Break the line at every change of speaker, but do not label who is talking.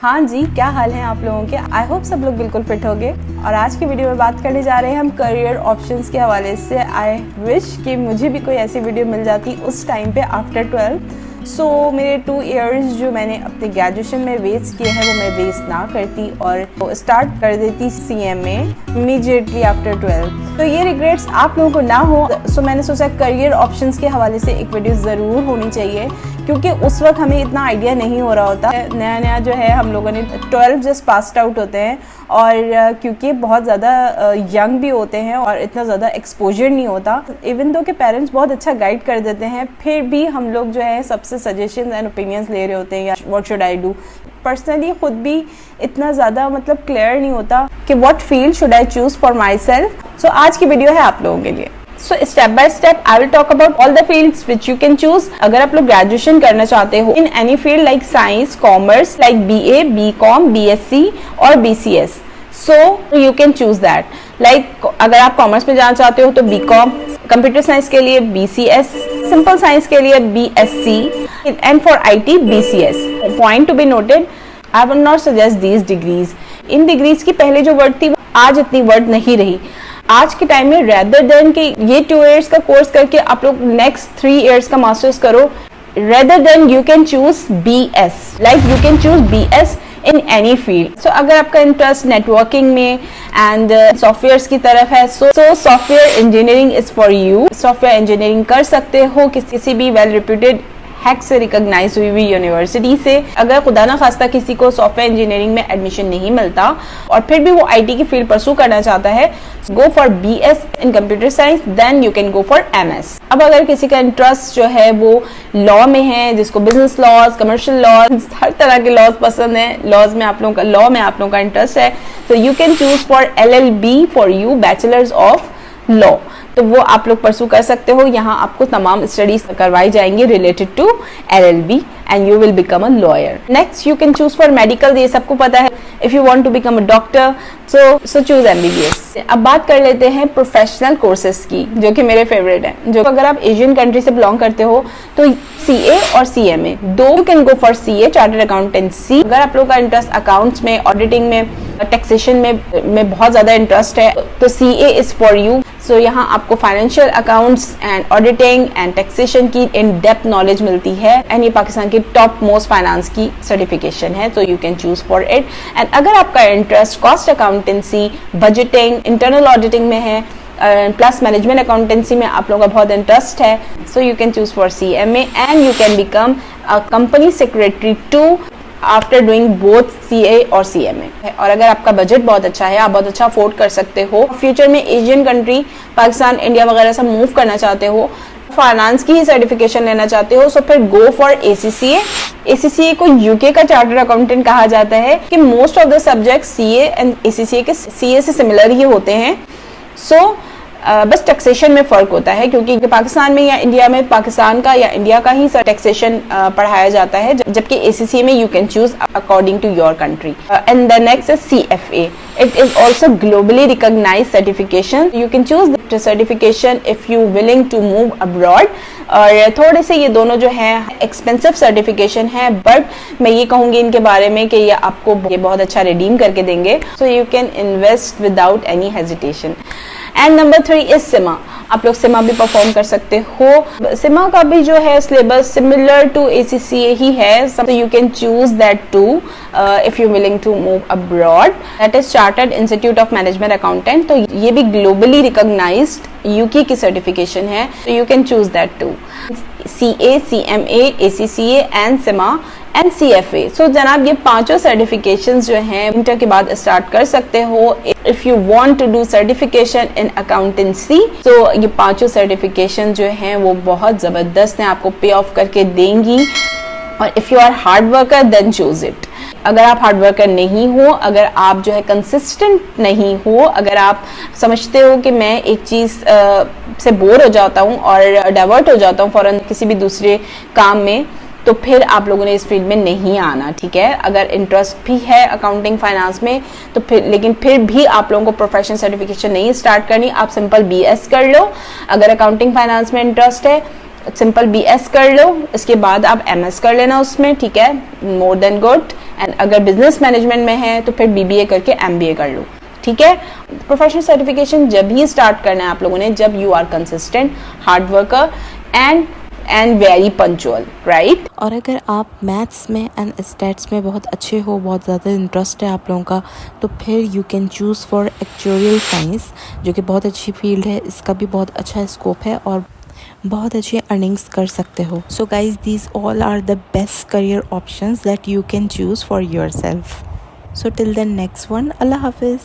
हाँ जी, क्या हाल है आप लोगों के। आई होप सब लोग बिल्कुल फिट होंगे। और आज की वीडियो में बात करने जा रहे हैं हम करियर ऑप्शंस के हवाले से। आई विश कि मुझे भी कोई ऐसी वीडियो मिल जाती उस टाइम पे आफ्टर 12। सो मेरे 2 इयर्स जो मैंने अपने ग्रेजुएशन में वेस्ट किए हैं वो मैं वेस्ट ना करती और स्टार्ट कर देती CMA इमीडिएटली आफ्टर 12। तो ये रिग्रेट्स आप लोगों को ना हो, सो मैंने सोचा करियर ऑप्शंस के हवाले से एक वीडियो ज़रूर होनी चाहिए, क्योंकि उस वक्त हमें इतना आइडिया नहीं हो रहा होता। नया नया जो है हम लोगों ने 12 जस्ट पास्ड आउट होते हैं और क्योंकि बहुत ज़्यादा यंग भी होते हैं और इतना ज़्यादा एक्सपोजर नहीं होता। इवन दो के पेरेंट्स बहुत अच्छा गाइड कर देते हैं, फिर भी हम लोग जो है सबसे सजेशंस एंड ओपिनियंस ले रहे होते हैं या what should I do. Personally खुद भी इतना ज़्यादा मतलब क्लियर नहीं होता कि what field should I choose for myself. सो आज की वीडियो है आप लोगों के लिए। So step by step I will talk about all the fields which you can choose. अगर आप लोग ग्रेजुएशन करना चाहते हो in any field like science, commerce, like BA, BCom, BSc और BCS, so you can choose that. Like अगर आप commerce में जाना चाहते हो तो BCom, कंप्यूटर साइंस के लिए BCS, सिंपल साइंस के लिए BSc and for IT BCS. Point to be noted, I will not suggest these degrees. In degrees की पहले जो वर्ड थी आज इतनी वर्ड नहीं रही। आज के टाइम में रेदर देन कि ये 2 इयर्स का कोर्स करके आप लोग नेक्स्ट 3 इयर्स का मास्टर्स करो, rather than you can choose BS, like you can choose BS in any field. So अगर आपका इंटरेस्ट नेटवर्किंग में एंड सॉफ्टवेयर्स की तरफ है, so software engineering is for you. Software engineering कर सकते हो किसी भी वेल रिप्यूटेड हैक से रिकॉग्नाइज हुई यूनिवर्सिटी से। अगर खुदा ना खास्ता किसी को सॉफ्टवेयर इंजीनियरिंग में एडमिशन नहीं मिलता और फिर भी वो IT की फील्ड परसू करना चाहता है, go for BS in computer science, then you can go for MS। अब अगर किसी का इंटरेस्ट जो है वो लॉ में है, जिसको बिजनेस लॉज, कमर्शियल लॉज, हर तरह के लॉज पसंद है, लॉ में आप लोगों का इंटरेस्ट है, तो you can choose for LLB for you, bachelors of law. तो वो आप लोग परसू कर सकते हो। यहाँ आपको तमाम स्टडीज करवाई जाएंगी related to LLB and you will become a lawyer. Next you can choose for medical, ये सबको पता है। If you want to become a doctor, so choose MBBS। अब बात कर लेते हैं प्रोफेशनल कोर्सेज की, जो कि मेरे फेवरेट हैं। जो अगर आप एशियन कंट्री से बिलोंग करते हो तो CA और CMA दो, you can go for CA chartered accountancy. अगर आप लोग का इंटरेस्ट अकाउंट्स में, ऑडिटिंग में, टैक्सेशन में बहुत ज्यादा इंटरेस्ट है तो CA इज फॉर यू। सो यहाँ आपको financial accounts and auditing and taxation की इन डेप्थ नॉलेज मिलती है एंड ये पाकिस्तान की टॉप मोस्ट फाइनेंस की सर्टिफिकेशन है, तो you can choose for it. And अगर आपका interest cost accountancy, budgeting, internal auditing में है प्लस मैनेजमेंट अकाउंटेंसी में आप लोगों का बहुत इंटरेस्ट है, so you can choose for CMA and you can become a company secretary too after doing both CA और CMA। और अगर आपका बजट बहुत अच्छा है, आप बहुत अच्छा अफोर्ड कर सकते हो, फ्यूचर में एशियन कंट्री पाकिस्तान, इंडिया वगैरह से मूव करना चाहते हो, फाइनेंस की ही सर्टिफिकेशन लेना चाहते हो, सो फिर गो फॉर ACCA। ACCA को UK का चार्टर्ड अकाउंटेंट कहा जाता है कि most of the subject CA and ACCA के CA से सिमिलर ही होते हैं। सो बस टैक्सेशन में फ़र्क होता है, क्योंकि पाकिस्तान में या इंडिया में पाकिस्तान का या इंडिया का ही टैक्सेशन पढ़ाया जाता है, जबकि ACCA में you can choose according to your country. And the next is CFA। It is also globally recognised certification. You can choose the certification if you willing to move abroad. और थोड़े से ये दोनों जो हैं एक्सपेंसिव सर्टिफिकेशन है, but मैं ये कहूँगी इनके बारे में कि ये आपको ये बहुत अच्छा रिडीम करके देंगे, so you can invest without any hesitation. And number 3 is सिमा। आप लोग सिमा भी परफॉर्म कर सकते हो। सिमा का भी जो है सिलेबस सिमिलर टू ACCA ही है, so you can choose that too if you're willing to move abroad. That is Chartered Institute of Management Accountant। तो ये भी ग्लोबली रिकॉग्नाइज्ड UK की सर्टिफिकेशन है, so you can choose that too। CA, CMA, ACCA and SIMA and CFA। सो जनाब ये पांचों certifications जो हैं इंटर के बाद स्टार्ट कर सकते हो if you want to do certification in accountancy. तो ये पांचों सर्टिफिकेशन जो हैं वो बहुत ज़बरदस्त हैं, आपको पे ऑफ करके देंगी। और if you are hard worker then choose it. अगर आप हार्ड वर्कर नहीं हो, अगर आप जो है कंसिस्टेंट नहीं हो, अगर आप समझते हो कि मैं एक चीज़ से बोर हो जाता हूँ और डाइवर्ट हो जाता हूँ फ़ौरन किसी भी दूसरे काम में, तो फिर आप लोगों ने इस फील्ड में नहीं आना, ठीक है। अगर इंटरेस्ट भी है अकाउंटिंग फाइनेंस में तो फिर भी आप लोगों को प्रोफेशनल सर्टिफिकेशन नहीं स्टार्ट करनी, आप सिंपल BS कर लो। अगर अकाउंटिंग फाइनेंस में इंटरेस्ट है सिंपल BS कर लो, इसके बाद आप MS कर लेना उसमें, ठीक है, मोर देन गुड। एंड अगर बिजनेस मैनेजमेंट में है तो फिर BBA करके MBA कर लो, ठीक है। प्रोफेशनल सर्टिफिकेशन जब ही स्टार्ट करना है आप लोगों ने जब you are consistent, hard worker and very punctual, right.
और अगर आप मैथ्स में एंड स्टैट्स में बहुत अच्छे हो, बहुत ज़्यादा इंटरेस्ट है आप लोगों का, तो फिर you can choose for actuarial science, जो कि बहुत अच्छी फील्ड है। इसका भी बहुत अच्छा स्कोप है और बहुत अच्छी अर्निंग्स कर सकते हो। So guys, these all are the best career options that you can choose for yourself. So till the next one, अल्लाह हाफिज़।